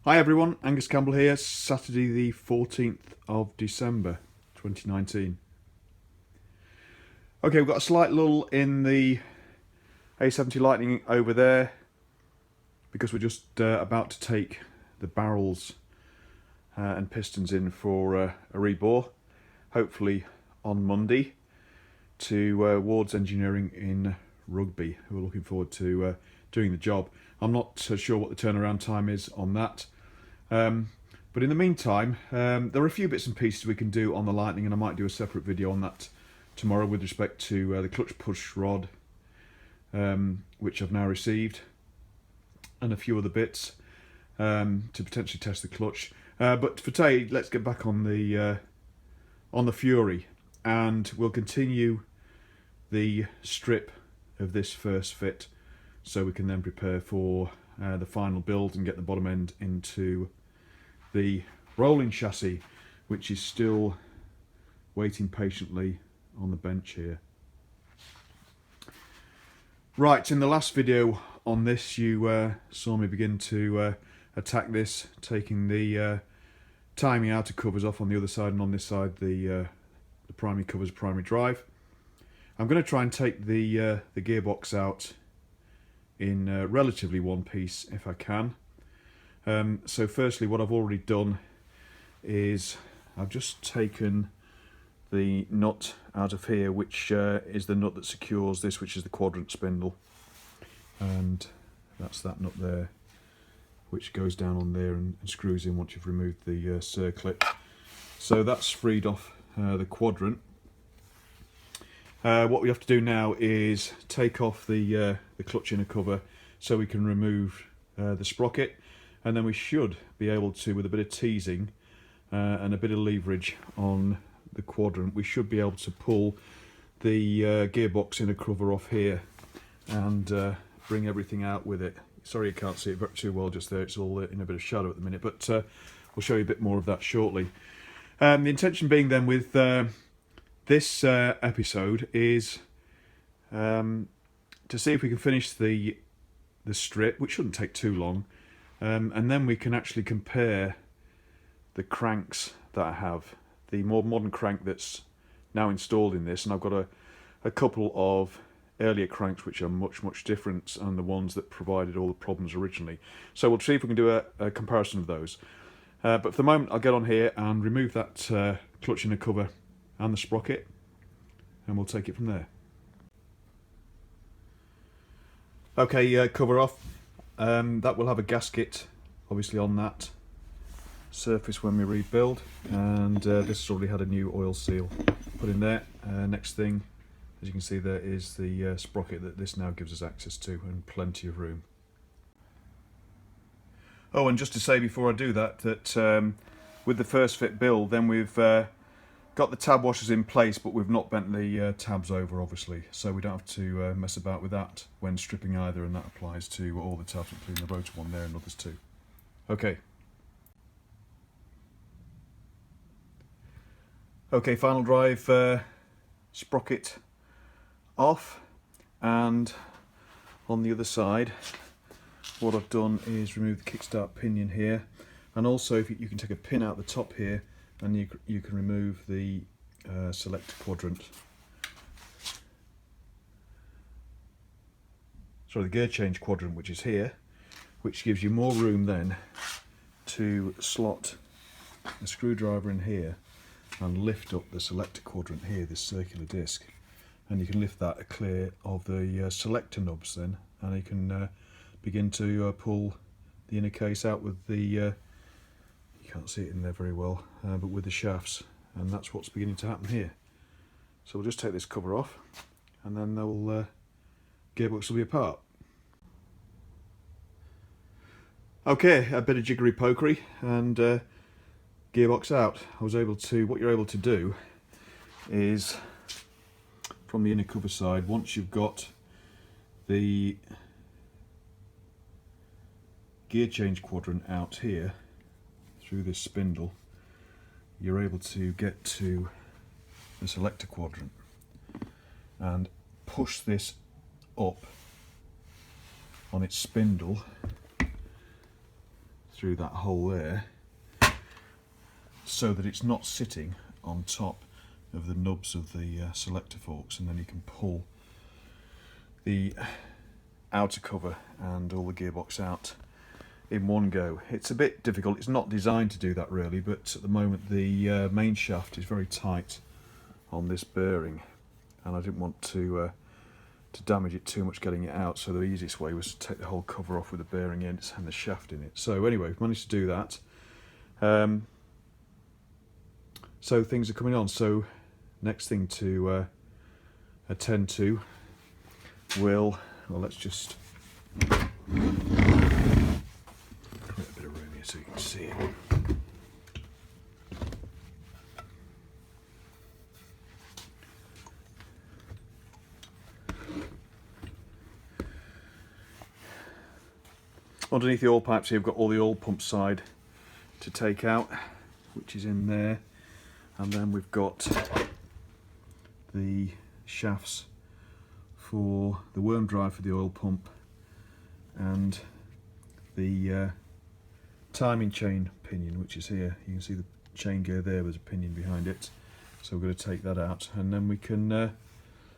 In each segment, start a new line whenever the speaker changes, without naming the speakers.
Hi everyone, Angus Campbell here, Saturday the 14th of December 2019. Okay, we've got a slight lull in the A70 Lightning over there because we're just about to take the barrels and pistons in for a rebore, hopefully on Monday, to Ward's Engineering in Rugby, who are looking forward to doing the job. I'm not sure what the turnaround time is on that. But in the meantime, there are a few bits and pieces we can do on the Lightning, and I might do a separate video on that tomorrow with respect to the clutch push rod, which I've now received, and a few other bits to potentially test the clutch. But for today, let's get back on the Fury, and we'll continue the strip of this first fit, so we can then prepare for the final build and get the bottom end into the rolling chassis, which is still waiting patiently on the bench here. Right, in the last video on this, you saw me begin to attack this, taking the timing outer covers off on the other side, and on this side the primary covers, primary drive. I'm going to try and take the gearbox out in relatively one piece if I can. So firstly, what I've already done is I've just taken the nut out of here, which is the nut that secures this, which is the quadrant spindle, and that's that nut there, which goes down on there and screws in once you've removed the circlip. So that's freed off the quadrant. What we have to do now is take off the clutch inner cover so we can remove the sprocket, and then we should be able to, with a bit of teasing and a bit of leverage on the quadrant, we should be able to pull the gearbox inner cover off here and bring everything out with it. Sorry you can't see it too well just there, it's all in a bit of shadow at the minute, but we'll show you a bit more of that shortly. The intention being then with this episode is to see if we can finish the strip, which shouldn't take too long, and then we can actually compare the cranks that I have, the more modern crank that's now installed in this, and I've got a couple of earlier cranks which are much different and the ones that provided all the problems originally. So we'll see if we can do a comparison of those. But for the moment, I'll get on here and remove that clutch inner cover and the sprocket, and we'll take it from there. Okay, cover off. That will have a gasket obviously on that surface when we rebuild, and this has already had a new oil seal put in there. Next thing, as you can see, there is the sprocket that this now gives us access to, and plenty of room. Oh, and just to say before I do that, with the first fit build, then we've got the tab washers in place, but we've not bent the tabs over, obviously, so we don't have to mess about with that when stripping either, and that applies to all the tabs, including the rotor one there and others too. Okay. Okay, final drive sprocket off, and on the other side, what I've done is remove the kickstart pinion here, and also if you can take a pin out the top here, and you can remove the selector quadrant. Sorry, the gear change quadrant, which is here, which gives you more room then to slot the screwdriver in here and lift up the selector quadrant here, this circular disc, and you can lift that clear of the selector nubs then, and you can begin to pull the inner case out with the you can't see it in there very well, but with the shafts, and that's what's beginning to happen here. So we'll just take this cover off, and then the gearbox will be apart. Okay, a bit of jiggery pokery, and gearbox out. What you're able to do is, from the inner cover side, once you've got the gear change quadrant out here through this spindle, you're able to get to the selector quadrant and push this up on its spindle through that hole there, so that it's not sitting on top of the nubs of the selector forks, and then you can pull the outer cover and all the gearbox out in one go. It's a bit difficult, it's not designed to do that really, but at the moment the main shaft is very tight on this bearing, and I didn't want to damage it too much getting it out, so the easiest way was to take the whole cover off with the bearing in and the shaft in it. So anyway, we've managed to do that. So things are coming on. So next thing to attend to well, let's just create a bit of room here so you can see it. Underneath the oil pipes here, we've got all the oil pump side to take out, which is in there, and then we've got the shafts for the worm drive for the oil pump and the timing chain pinion, which is here. You can see the chain gear there, there's a pinion behind it, so we're going to take that out, and then we can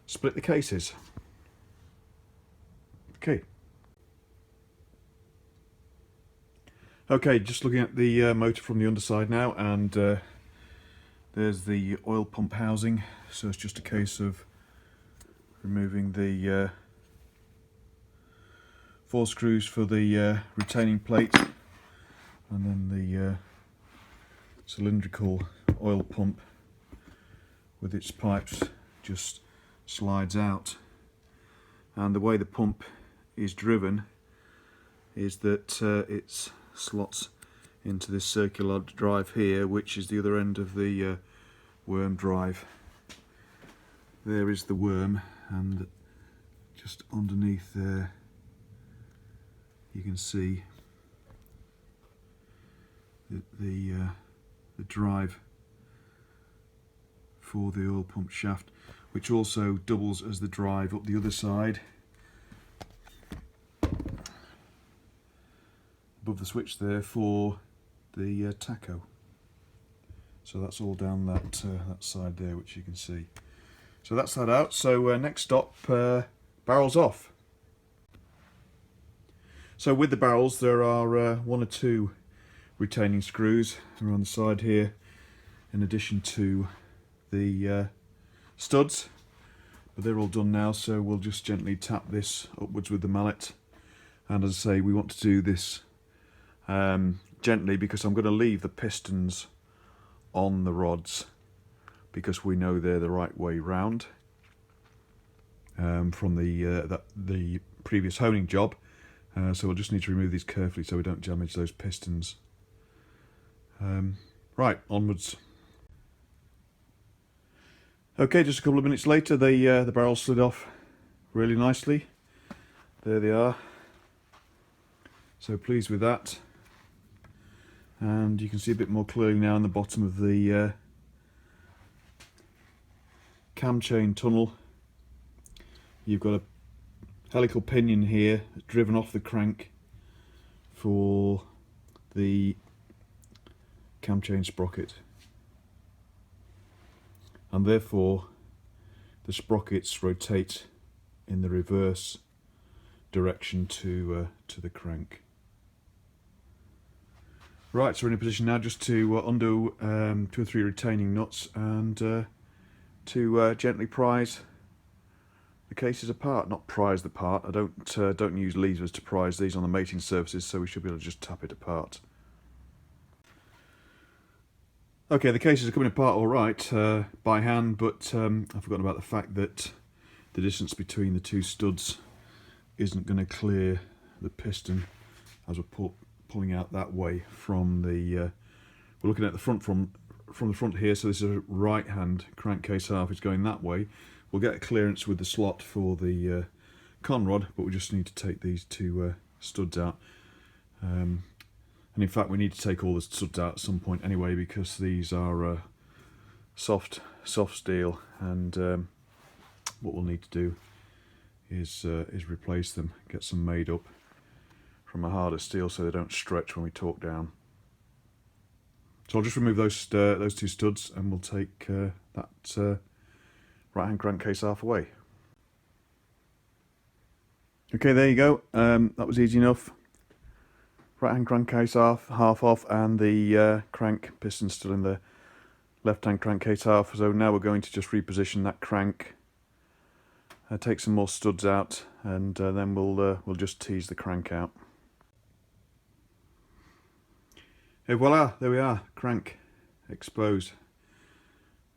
split the cases. Okay, just looking at the motor from the underside now, and there's the oil pump housing, so it's just a case of removing the 4 screws for the retaining plate, and then the cylindrical oil pump with its pipes just slides out. And the way the pump is driven is that it's slots into this circular drive here, which is the other end of the worm drive. There is the worm, and just underneath there you can see that the drive for the oil pump shaft, which also doubles as the drive up the other side. Above the switch there for the tacho. So that's all down that side there, which you can see. So that's that out. So next stop, barrels off. So with the barrels there are 1 or 2 retaining screws around the side here, in addition to the studs, but they're all done now, so we'll just gently tap this upwards with the mallet. And as I say, we want to do this gently, because I'm going to leave the pistons on the rods, because we know they're the right way round from the previous honing job. So we'll just need to remove these carefully so we don't damage those pistons. Right, onwards. Okay, just a couple of minutes later, the barrels slid off really nicely. There they are. So pleased with that. And you can see a bit more clearly now in the bottom of the cam chain tunnel. You've got a helical pinion here driven off the crank for the cam chain sprocket, and therefore the sprockets rotate in the reverse direction to the crank. Right, so we're in a position now just to undo 2 or 3 retaining nuts and to gently prise the cases apart. Not prise the part. I don't use levers to prise these on the mating surfaces, so we should be able to just tap it apart. Okay, the cases are coming apart all right by hand, but I've forgotten about the fact that the distance between the 2 studs isn't going to clear the piston as we're pulling out that way from the we're looking at the front from the front here, so this is a right hand crankcase half is going that way. We'll get a clearance with the slot for the con rod, but we just need to take these 2 studs out, and in fact we need to take all the studs out at some point anyway, because these are soft steel, and what we'll need to do is replace them, get some made up from a harder steel so they don't stretch when we torque down. So I'll just remove those two studs and we'll take that right hand crankcase half away. Okay, there you go. That was easy enough. Right hand crankcase half off, and the crank piston still in the left hand crankcase half. So now we're going to just reposition that crank, take some more studs out, and then we'll just tease the crank out. Et voila, there we are, crank exposed.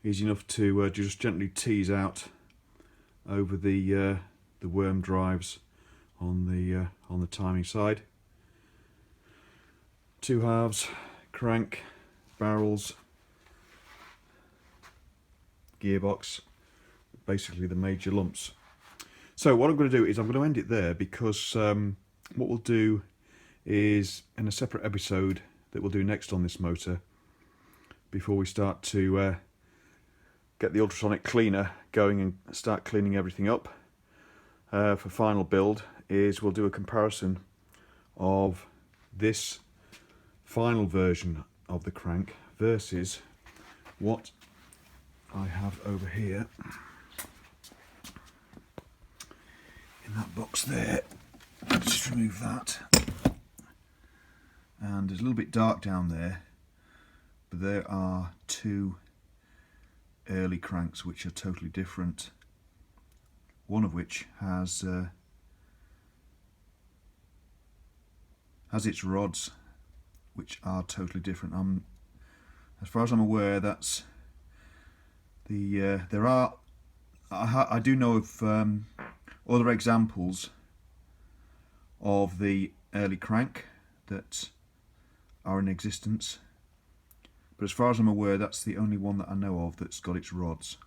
Easy enough to just gently tease out over the worm drives on the timing side. Two halves, crank, barrels, gearbox, basically the major lumps. So what I'm going to do is I'm going to end it there, because what we'll do is, in a separate episode that we'll do next on this motor, before we start to get the ultrasonic cleaner going and start cleaning everything up for final build, is we'll do a comparison of this final version of the crank versus what I have over here in that box there. Let's just remove that. And it's a little bit dark down there, but there are two early cranks which are totally different. One of which has its rods, which are totally different. As far as I'm aware, that's the there are. I do know of other examples of the early crank that are in existence, but as far as I'm aware, that's the only one that I know of that's got its rods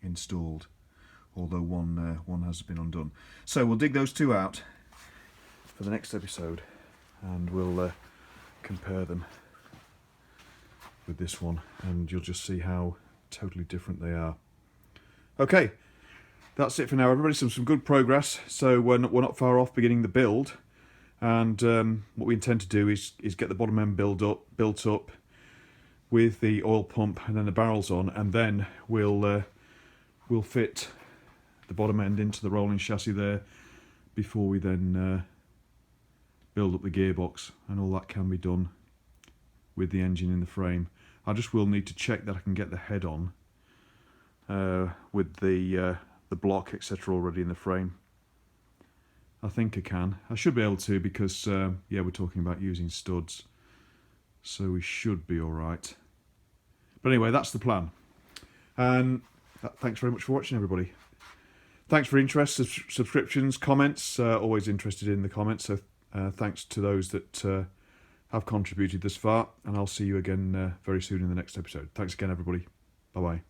installed, although one has been undone. So we'll dig those two out for the next episode, and we'll compare them with this one, and you'll just see how totally different they are. Okay, that's it for now, everybody. Some good progress. So we're not far off beginning the build, and what we intend to do is get the bottom end built up with the oil pump and then the barrels on, and then we'll fit the bottom end into the rolling chassis there before we then build up the gearbox, and all that can be done with the engine in the frame. I just will need to check that I can get the head on with the block, etc., already in the frame. I think I can. I should be able to, because yeah, we're talking about using studs, so we should be all right. But anyway, that's the plan. And thanks very much for watching, everybody. Thanks for interest, subscriptions, comments. Always interested in the comments, so thanks to those that have contributed this far, and I'll see you again very soon in the next episode. Thanks again, everybody. Bye-bye.